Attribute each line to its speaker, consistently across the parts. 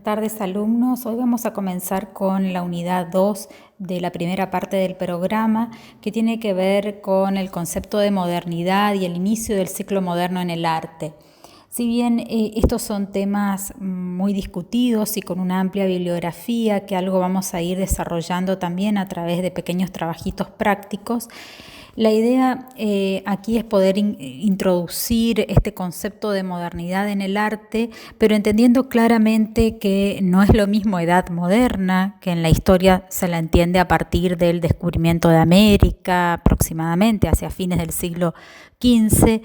Speaker 1: tardes, alumnos. Hoy vamos a comenzar con la unidad 2 de la primera parte del programa, que tiene que ver con el concepto de modernidad y el inicio del ciclo moderno en el arte. Si bien estos son temas muy discutidos y con una amplia bibliografía, que algo vamos a ir desarrollando también a través de pequeños trabajitos prácticos, la idea aquí es poder introducir este concepto de modernidad en el arte, pero entendiendo claramente que no es lo mismo edad moderna, que en la historia se la entiende a partir del descubrimiento de América, aproximadamente hacia fines del siglo XV,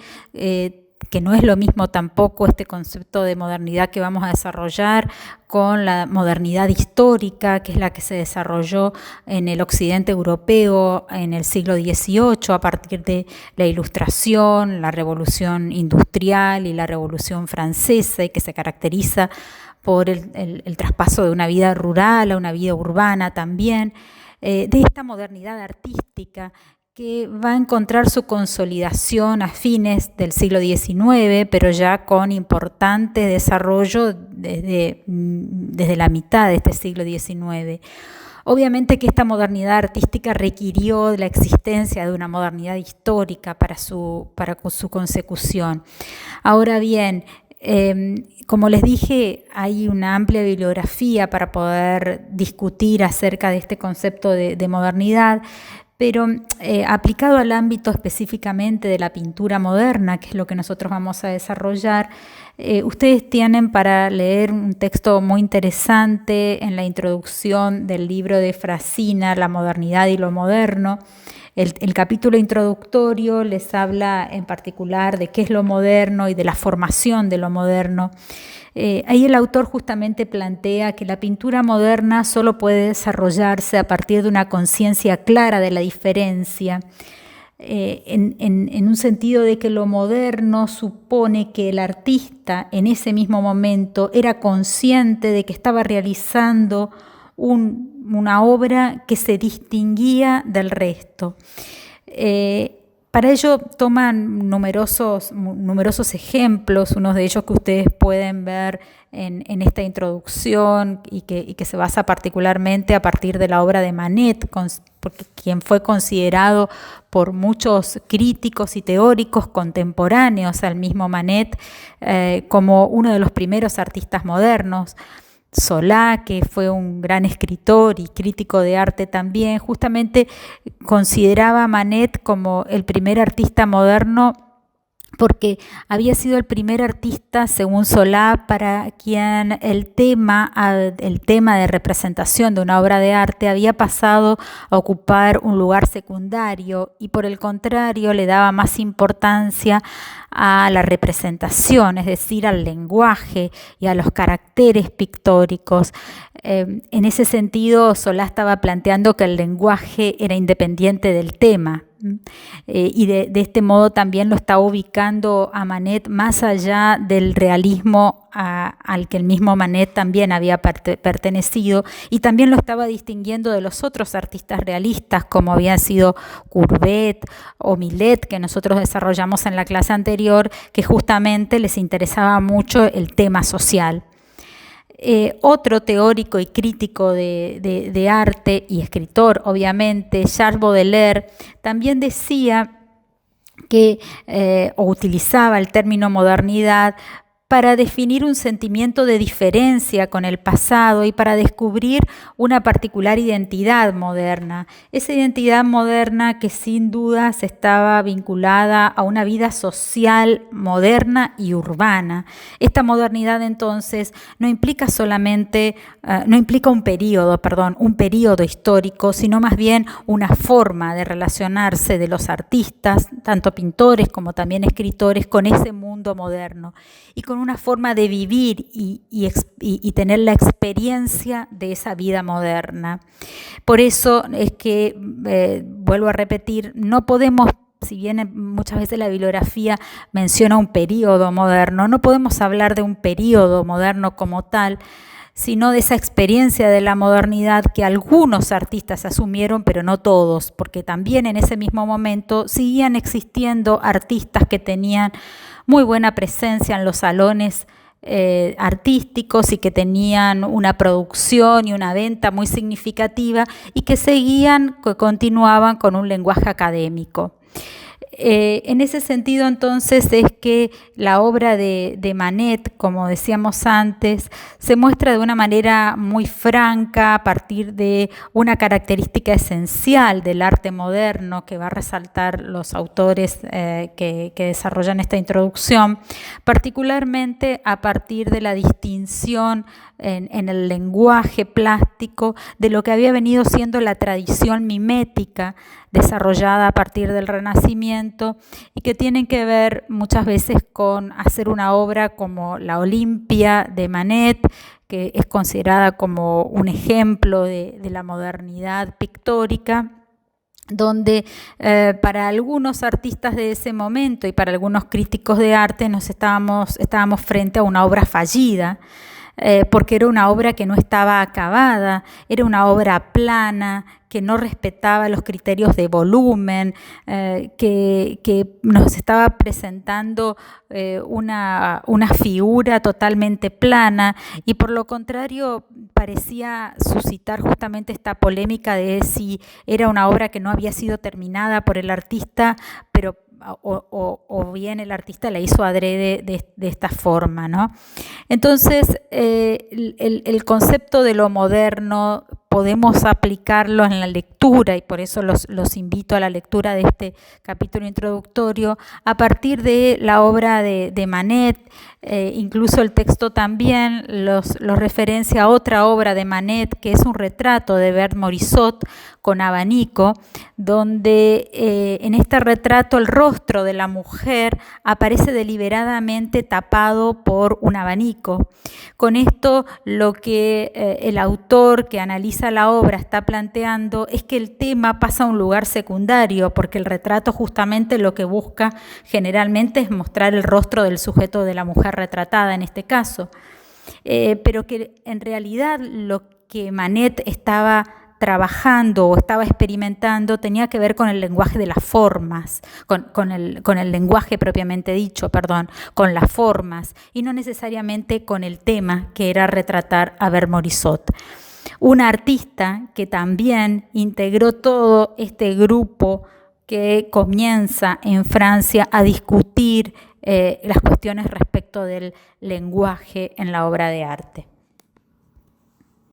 Speaker 1: que no es lo mismo tampoco este concepto de modernidad que vamos a desarrollar con la modernidad histórica, que es la que se desarrolló en el occidente europeo en el siglo XVIII a partir de la Ilustración, la Revolución Industrial y la Revolución Francesa, y que se caracteriza por el traspaso de una vida rural a una vida urbana también, de esta modernidad artística que va a encontrar su consolidación a fines del siglo XIX, pero ya con importante desarrollo desde la mitad de este siglo XIX. Obviamente que esta modernidad artística requirió la existencia de una modernidad histórica para su consecución. Ahora bien, como les dije, hay una amplia bibliografía para poder discutir acerca de este concepto de modernidad, pero aplicado al ámbito específicamente de la pintura moderna, que es lo que nosotros vamos a desarrollar, ustedes tienen para leer un texto muy interesante en la introducción del libro de Frassina, La modernidad y lo moderno. El capítulo introductorio les habla en particular de qué es lo moderno y de la formación de lo moderno. Ahí el autor justamente plantea que la pintura moderna solo puede desarrollarse a partir de una conciencia clara de la diferencia, en un sentido de que lo moderno supone que el artista en ese mismo momento era consciente de que estaba realizando una obra que se distinguía del resto. Para ello toman numerosos ejemplos, unos de ellos que ustedes pueden ver en esta introducción y que se basa particularmente a partir de la obra de Manet, porque quien fue considerado por muchos críticos y teóricos contemporáneos al mismo Manet como uno de los primeros artistas modernos. Solá, que fue un gran escritor y crítico de arte también, justamente consideraba a Manet como el primer artista moderno porque había sido el primer artista, según Solá, para quien el tema de representación de una obra de arte había pasado a ocupar un lugar secundario y por el contrario le daba más importancia a la representación, es decir, al lenguaje y a los caracteres pictóricos. En ese sentido, Solá estaba planteando que el lenguaje era independiente del tema. Y de este modo también lo está ubicando a Manet más allá del realismo al que el mismo Manet también había pertenecido, y también lo estaba distinguiendo de los otros artistas realistas como habían sido Courbet o Millet, que nosotros desarrollamos en la clase anterior, que justamente les interesaba mucho el tema social. Otro teórico y crítico de arte y escritor, obviamente, Charles Baudelaire, también decía que, o utilizaba el término modernidad para definir un sentimiento de diferencia con el pasado y para descubrir una particular identidad moderna. Esa identidad moderna que sin dudas estaba vinculada a una vida social moderna y urbana. Esta modernidad entonces no implica un periodo histórico, sino más bien una forma de relacionarse de los artistas, tanto pintores como también escritores, con ese mundo moderno y con una forma de vivir y tener la experiencia de esa vida moderna. Por eso es que, vuelvo a repetir, no podemos, si bien muchas veces la bibliografía menciona un periodo moderno, no podemos hablar de un periodo moderno como tal, sino de esa experiencia de la modernidad que algunos artistas asumieron, pero no todos, porque también en ese mismo momento seguían existiendo artistas que tenían muy buena presencia en los salones artísticos y que tenían una producción y una venta muy significativa y que continuaban con un lenguaje académico. En ese sentido, entonces, es que la obra de Manet, como decíamos antes, se muestra de una manera muy franca a partir de una característica esencial del arte moderno que va a resaltar los autores que desarrollan esta introducción, particularmente a partir de la distinción en el lenguaje plástico de lo que había venido siendo la tradición mimética desarrollada a partir del Renacimiento y que tienen que ver muchas veces con hacer una obra como la Olimpia de Manet, que es considerada como un ejemplo de la modernidad pictórica, donde para algunos artistas de ese momento y para algunos críticos de arte estábamos frente a una obra fallida, porque era una obra que no estaba acabada, era una obra plana, que no respetaba los criterios de volumen, que nos estaba presentando una figura totalmente plana y por lo contrario parecía suscitar justamente esta polémica de si era una obra que no había sido terminada por el artista, pero o bien el artista la hizo adrede de esta forma, ¿no? Entonces, el concepto de lo moderno podemos aplicarlo en la lectura y por eso los invito a la lectura de este capítulo introductorio a partir de la obra de Manet. Incluso el texto también los referencia a otra obra de Manet que es un retrato de Bert Morisot con abanico, donde en este retrato el rostro de la mujer aparece deliberadamente tapado por un abanico. Con esto lo que el autor que analiza la obra está planteando es que el tema pasa a un lugar secundario, porque el retrato justamente lo que busca generalmente es mostrar el rostro del sujeto de la mujer retratada en este caso, pero que en realidad lo que Manet estaba trabajando o estaba experimentando tenía que ver con el lenguaje de las formas, con el lenguaje propiamente dicho, con las formas y no necesariamente con el tema que era retratar a Bert Morisot. Una artista que también integró todo este grupo que comienza en Francia a discutir las cuestiones respecto del lenguaje en la obra de arte.